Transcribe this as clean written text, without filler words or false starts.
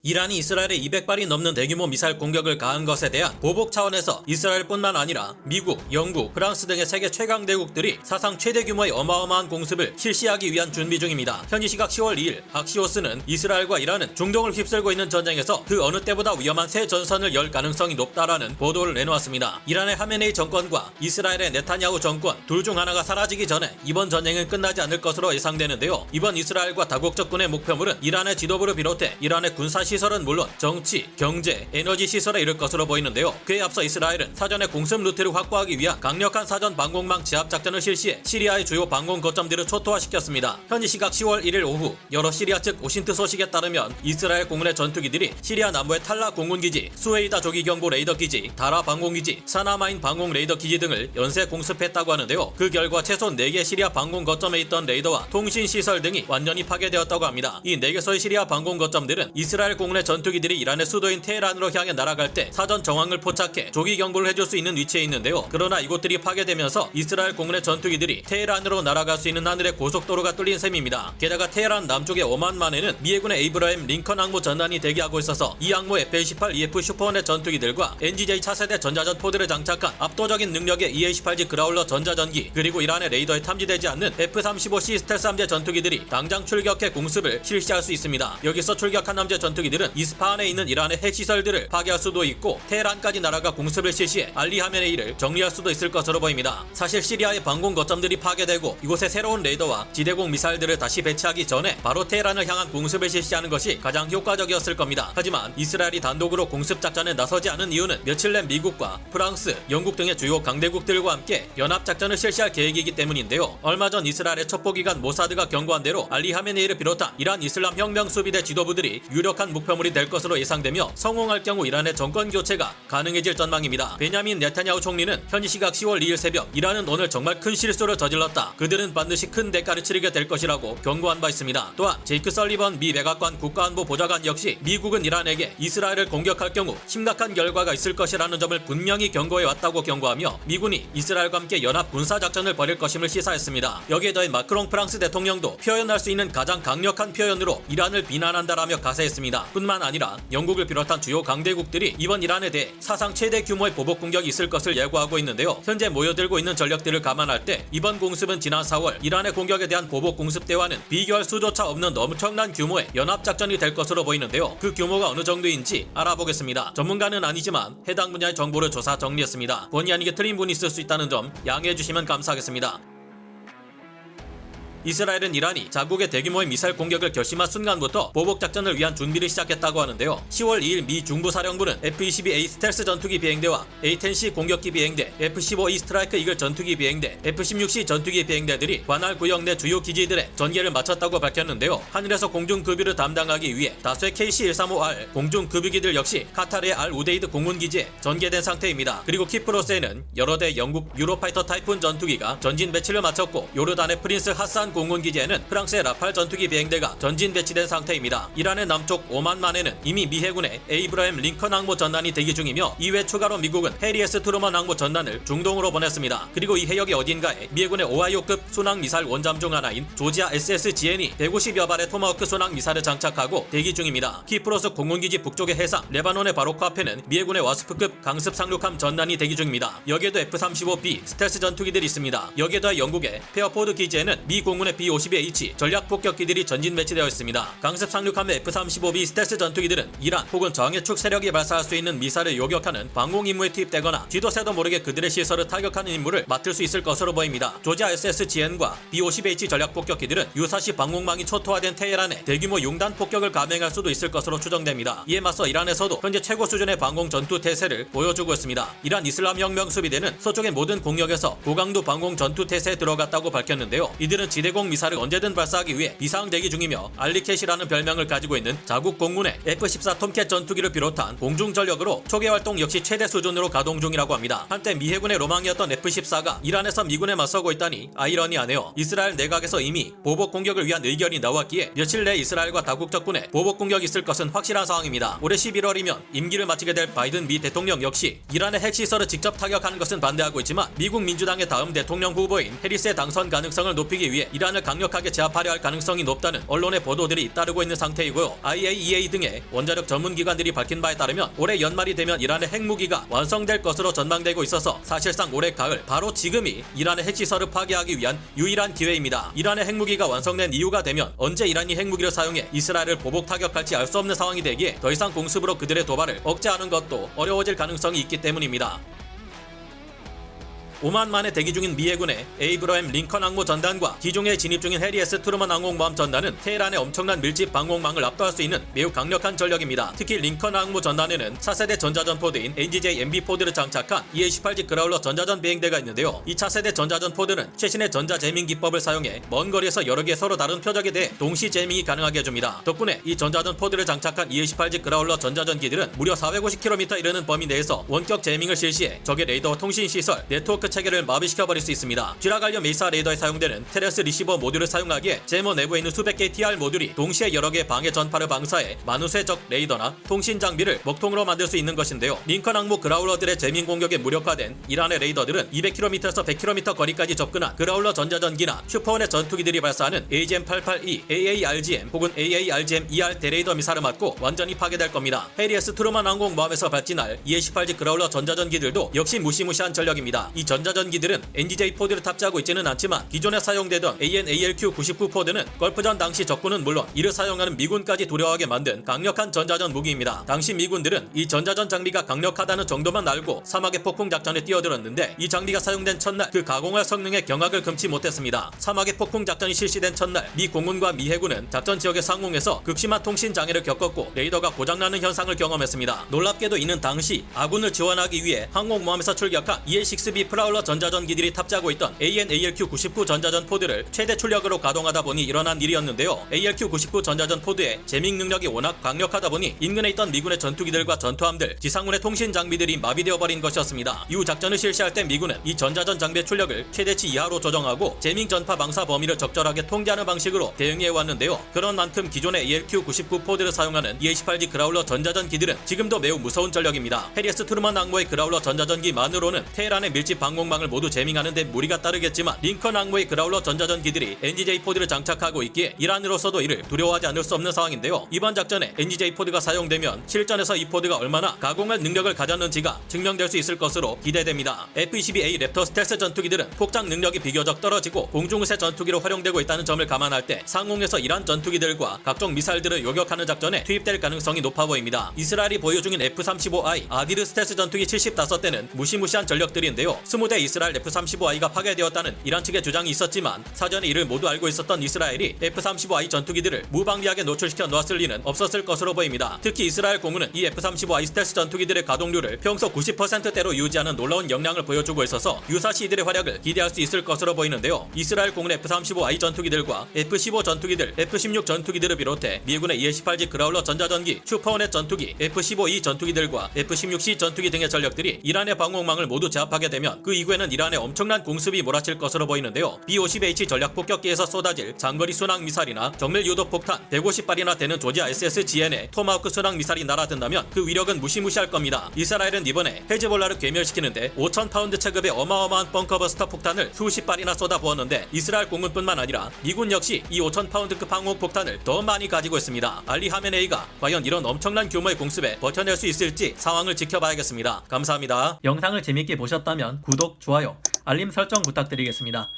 이란이 이스라엘에 200발이 넘는 대규모 미사일 공격을 가한 것에 대한 보복 차원에서 이스라엘뿐만 아니라 미국, 영국, 프랑스 등의 세계 최강대국들이 사상 최대 규모의 어마어마한 공습을 실시하기 위한 준비 중입니다. 현지 시각 10월 2일 아ksi오스는 이스라엘과 이란은 중동을 휩쓸고 있는 전쟁에서 그 어느 때보다 위험한 새 전선을 열 가능성이 높다라는 보도를 내놓았습니다. 이란의 하메네이 정권과 이스라엘의 네타냐후 정권 둘 중 하나가 사라지기 전에 이번 전쟁은 끝나지 않을 것으로 예상되는데요. 이번 이스라엘과 다국적군의 목표물은 이란의 지도부를 비롯해 이란의 군사 시설은 물론 정치, 경제, 에너지 시설에 이를 것으로 보이는데요. 그에 앞서 이스라엘은 사전에 공습 루트를 확보하기 위한 강력한 사전 방공망 제압 작전을 실시해 시리아의 주요 방공 거점들을 초토화시켰습니다. 현지 시각 10월 1일 오후 여러 시리아 측 오신트 소식에 따르면 이스라엘 공군의 전투기들이 시리아 남부의 탈라 공군기지, 수웨이다 조기경보 레이더기지, 다라 방공기지, 사나마인 방공 레이더기지 등을 연쇄 공습했다고 하는데요. 그 결과 최소 4개 시리아 방공 거점에 있던 레이더와 통신 시설 등이 완전히 파괴되었다고 합니다. 이 4개소의 시리아 방공 거점들은 이스라엘 공군의 전투기들이 이란의 수도인 테헤란으로 향해 날아갈 때 사전 정황을 포착해 조기 경보를 해줄 수 있는 위치에 있는데요. 그러나 이곳들이 파괴되면서 이스라엘 공군의 전투기들이 테헤란으로 날아갈 수 있는 하늘의 고속도로가 뚫린 셈입니다. 게다가 테헤란 남쪽의 오만만에는 미 해군의 에이브라임 링컨 항모 전단이 대기하고 있어서 이 항모에 F-18 EF 슈퍼호넷 전투기들과 NGJ 차세대 전자전 포드를 장착한 압도적인 능력의 EA-18G 그라울러 전자전기, 그리고 이란의 레이더에 탐지되지 않는 F-35C 스텔스 함재 전투기들이 당장 출격해 공습을 실시할 수 있습니다. 여기서 출격한 함재 전투기들은 이스파한에 있는 이란의 핵시설들을 파괴할 수도 있고 테헤란까지 날아가 공습을 실시해 알리 하메네이를 정리할 수도 있을 것으로 보입니다. 사실 시리아의 방공 거점들이 파괴되고 이곳에 새로운 레이더와 지대공 미사일들을 다시 배치하기 전에 바로 테헤란을 향한 공습을 실시하는 것이 가장 효과적이었을 겁니다. 하지만 이스라엘이 단독으로 공습 작전에 나서지 않은 이유는 며칠 내 미국과 프랑스, 영국 등의 주요 강대국들과 함께 연합작전을 실시할 계획이기 때문인데요. 얼마 전 이스라엘의 첩보기관 모사드가 경고한 대로 알리 하메네이를 비롯한 이란 이슬람 혁명 수비대 지도부들이 유력한 목표물이 될 것으로 예상되며 성공할 경우 이란의 정권 교체가 가능해질 전망입니다. 베냐민 네타냐후 총리는 현지 시각 10월 2일 새벽 이란은 오늘 정말 큰 실수를 저질렀다. 그들은 반드시 큰 대가를 치르게 될 것이라고 경고한 바 있습니다. 또한 제이크 설리번 미 백악관 국가안보 보좌관 역시 미국은 이란에게 이스라엘을 공격할 경우 심각한 결과가 있을 것이라는 점을 분명히 경고해 왔다고 경고하며 미군이 이스라엘과 함께 연합 군사작전을 벌일 것임을 시사했습니다. 여기에 더해 마크롱 프랑스 대통령도 표현할 수 있는 가장 강력한 표현으로 이란을 비난한다라며 가세했습니다. 뿐만 아니라 영국을 비롯한 주요 강대국들이 이번 이란에 대해 사상 최대 규모의 보복 공격이 있을 것을 예고하고 있는데요. 현재 모여들고 있는 전력들을 감안할 때 이번 공습은 지난 4월 이란의 공격에 대한 보복 공습 때와는 비교할 수조차 없는 엄청난 규모의 연합작전이 될 것으로 보이는데요. 그 규모가 어느 정도인지 알아보겠습니다. 전문가는 아니지만 해당 분야의 정보를 조사 정리했습니다. 본의 아니게 틀린 분이 있을 수 있다는 점 양해해 주시면 감사하겠습니다. 이스라엘은 이란이 자국의 대규모의 미사일 공격을 결심한 순간부터 보복작전을 위한 준비를 시작했다고 하는데요. 10월 2일 미 중부사령부는 F-22A 스텔스 전투기 비행대와 A-10C 공격기 비행대, F-15E 스트라이크 이글 전투기 비행대, F-16C 전투기 비행대들이 관할 구역 내 주요 기지들에 전개를 마쳤다고 밝혔는데요. 하늘에서 공중급유를 담당하기 위해 다수의 KC-135R 공중급유기들 역시 카타르의 알 우데이드 공군기지에 전개된 상태입니다. 그리고 키프로스에는 여러 대 영국 유로파이터 타이푼 전투기가 전진 배치를 마쳤고 요르단의 프린스 하산 공군기지에는 프랑스의 라팔 전투기 비행대가 전진 배치된 상태입니다. 이란의 남쪽 오만만에는 이미 미 해군의 에이브라임 링컨 항모 전단이 대기 중이며 이외 추가로 미국은 해리 S 트루먼 항모 전단을 중동으로 보냈습니다. 그리고 이 해역의 어딘가에 미 해군의 오하이오급 순항 미사일 원잠 중 하나인 조지아 SSGN이 150여 발의 토마호크 순항 미사일을 장착하고 대기 중입니다. 키프로스 공군기지 북쪽의 해상 레바논의 바로 코앞에는 미 해군의 와스프급 강습 상륙함 전단이 대기 중입니다. 여기에도 F-35B 스텔스 전투기들이 있습니다. 여기에 더해 영국의 페어포드 기지에는 미 공군의 B-52H 전략 폭격기들이 전진 배치되어 있습니다. 강습 상륙함의 F-35B 스텔스 전투기들은 이란 혹은 정예축 세력이 발사할 수 있는 미사일을 요격하는 방공 임무에 투입되거나 뒤도 새도 모르게 그들의 시설을 타격하는 임무를 맡을 수 있을 것으로 보입니다. 조지아 SSGN과 B-50H 전략 폭격기들은 유사시 방공망이 초토화된 테헤란에 대규모 융단 폭격을 감행할 수도 있을 것으로 추정됩니다. 이에 맞서 이란에서도 현재 최고 수준의 방공 전투 태세를 보여주고 있습니다. 이란 이슬람 혁명 수비대는 서쪽의 모든 공역에서 고강도 방공 전투 태세에 들어갔다고 밝혔는데요. 이들은 지대공 미사일을 언제든 발사하기 위해 비상 대기 중이며 알리캣이라는 별명을 가지고 있는 자국 공군의 F-14 톰캣 전투기를 비롯한 공중 전력으로 초계 활동 역시 최대 수준으로 가동 중이라고 합니다. 한때 미 해군의 로망이었던 F-14가 이란에서 미군에 맞서고 있다니 아이러니하네요. 이스라엘 내각에서 이미 보복 공격을 위한 의견이 나왔기에 며칠 내 이스라엘과 다국적군에 보복 공격이 있을 것은 확실한 상황입니다. 올해 11월이면 임기를 마치게 될 바이든 미 대통령 역시 이란의 핵시설을 직접 타격하는 것은 반대하고 있지만 미국 민주당의 다음 대통령 후보인 해리스의 당선 가능성을 높이기 위해 이란을 강력하게 제압하려 할 가능성이 높다는 언론의 보도들이 잇따르고 있는 상태이고요. IAEA 등의 원자력 전문기관들이 밝힌 바에 따르면 올해 연말이 되면 이란의 핵무기가 완성될 것으로 전망되고 있어서 사실상 올해 가을 바로 지금이 이란의 핵시설을 파괴하기 위한 유일한 기회입니다. 이란의 핵무기가 완성된 이유가 되면 언제 이란이 핵무기를 사용해 이스라엘을 보복 타격할지 알 수 없는 상황이 되기에 더 이상 공습으로 그들의 도발을 억제하는 것도 어려워질 가능성이 있기 때문입니다. 오만 만에 대기 중인 미 해군의 에이브러햄 링컨 항모 전단과 기종에 진입 중인 해리 S 트루먼 항공모함 전단은 테헤란의 엄청난 밀집 방공망을 압도할 수 있는 매우 강력한 전력입니다. 특히 링컨 항모 전단에는 차세대 전자전 포드인 NGJ MB 포드를 장착한 EA-18G 그라울러 전자전 비행대가 있는데요. 이 차세대 전자전 포드는 최신의 전자 제밍 기법을 사용해 먼 거리에서 여러 개의 서로 다른 표적에 대해 동시 제밍이 가능하게 해줍니다. 덕분에 이 전자전 포드를 장착한 EA-18G 그라울러 전자전기들은 무려 450km 이르는 범위 내에서 원격 제밍을 실시해 적의 레이더와 통신 시설, 네트워크 체계를 마비시켜버릴 수 있습니다. 쥐라갈려 메이사 레이더에 사용되는 테레스 리시버 모듈을 사용하기에 제모 내부에 있는 수백 개의 TR 모듈이 동시에 여러 개의 방해 전파를 방사해 만우수의 적 레이더나 통신 장비를 먹통으로 만들 수 있는 것인데요. 링컨 항모 그라울러들의 제밍 공격에 무력화된 이란의 레이더들은 200km에서 100km 거리까지 접근한 그라울러 전자전기나 슈퍼원의 전투기들이 발사하는 AGM-882, AARGM 혹은 AARGM-ER 대레이더 미사를 맞고 완전히 파괴될 겁니다. 해리 S 트루먼 항공모함에서 발진할 EA-18G 그라울러 전자전기들도 역시 무시무시한 전력입니다. 이 전자전기들은 NGJ 포드를 탑재하고 있지는 않지만 기존에 사용되던 AN/ALQ-99 포드는 걸프전 당시 적군은 물론 이를 사용하는 미군까지 두려워하게 만든 강력한 전자전 무기입니다. 당시 미군들은 이 전자전 장비가 강력하다는 정도만 알고 사막의 폭풍 작전에 뛰어들었는데 이 장비가 사용된 첫날 그 가공할 성능에 경악을 금치 못했습니다. 사막의 폭풍 작전이 실시된 첫날 미 공군과 미 해군은 작전 지역의 상공에서 극심한 통신 장애를 겪었고 레이더가 고장나는 현상을 경험했습니다. 놀랍게도 이는 당시 아군을 지원하기 위해 항공모함에서 출격한 EA-6B 프라울러 전자전기들이 탑재하고 있던 AN/ALQ-99 전자전 포드를 최대 출력으로 가동하다 보니 일어난 일이었는데요. ALQ-99 전자전 포드의 제밍 능력이 워낙 강력하다 보니 인근에 있던 미군의 전투기들과 전투함들, 지상군의 통신 장비들이 마비되어 버린 것이었습니다. 이후 작전을 실시할 때 미군은 이 전자전 장비의 출력을 최대치 이하로 조정하고 제밍 전파 방사 범위를 적절하게 통제하는 방식으로 대응해 왔는데요. 그런 만큼 기존의 ALQ-99 포드를 사용하는 EA-18G 그라울러 전자전기들은 지금도 매우 무서운 전력입니다. 해리 S 트루먼 항모의 그라울러 전자전기만으로는 테헤란의 밀집 방공망을 모두 제밍하는 데 무리가 따르겠지만 링컨 항모의 그라울러 전자전기들이 NGJ 포드를 장착하고 있기에 이란으로서도 이를 두려워하지 않을 수 없는 상황인데요. 이번 작전에 NGJ 포드가 사용되면 실전에서 이 포드가 얼마나 가공할 능력을 가졌는지가 증명될 수 있을 것으로 기대됩니다. F-22A 랩터 스텔스 전투기들은 폭장 능력이 비교적 떨어지고 공중의세 전투기로 활용되고 있다는 점을 감안할 때 상공에서 이란 전투기들과 각종 미사일들을 요격하는 작전에 투입될 가능성이 높아 보입니다. 이스라엘이 보유 중인 F-35I 아디르 스텔스 전투기 75대는 무시무시한 전력들인데요. 20대 이스라엘 F-35I가 파괴되었다는 이란 측의 주장이 있었지만 사전에 이를 모두 알고 있었던 이스라엘이 F-35I 전투기들을 무방비하게 노출시켜 놓았을 리는 없었을 것으로 보입니다. 특히 이스라엘 공군은 이 F-35I 스텔스 전투기들의 가동률을 평소 90%대로 유지하는 놀라운 역량을 보여주고 있어서 유사시 이들의 활약을 기대할 수 있을 것으로 보이는데요. 이스라엘 공군 F-35I 전투기들과 F-15 전투기들, F-16 전투기들을 비롯해 미군의 EA-18G 그라울러 전자전기, 슈퍼호넷 전투기, F-15E 전투기들과 F-16C 전투기 등의 전력들이 이란의 방공망을 모두 제압하게 되면 그 이후에는 이란의 엄청난 공습이 몰아칠 것으로 보이는데요. B-50H 전략 폭격기에서 쏟아질 장거리 순항 미사일이나 정밀 유도 폭탄 150발이나 되는 조지아 SSGN의 토마호크 순항 미사일이 날아든다면 그 위력은 무시무시할 겁니다. 이스라엘은 이번에 헤즈볼라를 괴멸시키는데 5,000파운드 체급의 어마어마한 벙커버스터 폭탄을 수십 발이나 쏟아부었는데 이스라엘 공군뿐만 아니라 미군 역시 이 5,000파운드급 항공 폭탄을 더 많이 가지고 있습니다. 알리 하메네이가 과연 이런 엄청난 규모의 공습에 버텨낼 수 있을지 상황을 지켜봐야겠습니다. 감사합니다. 영상을 재밌게 보셨다면 구독, 좋아요, 알림 설정 부탁드리겠습니다.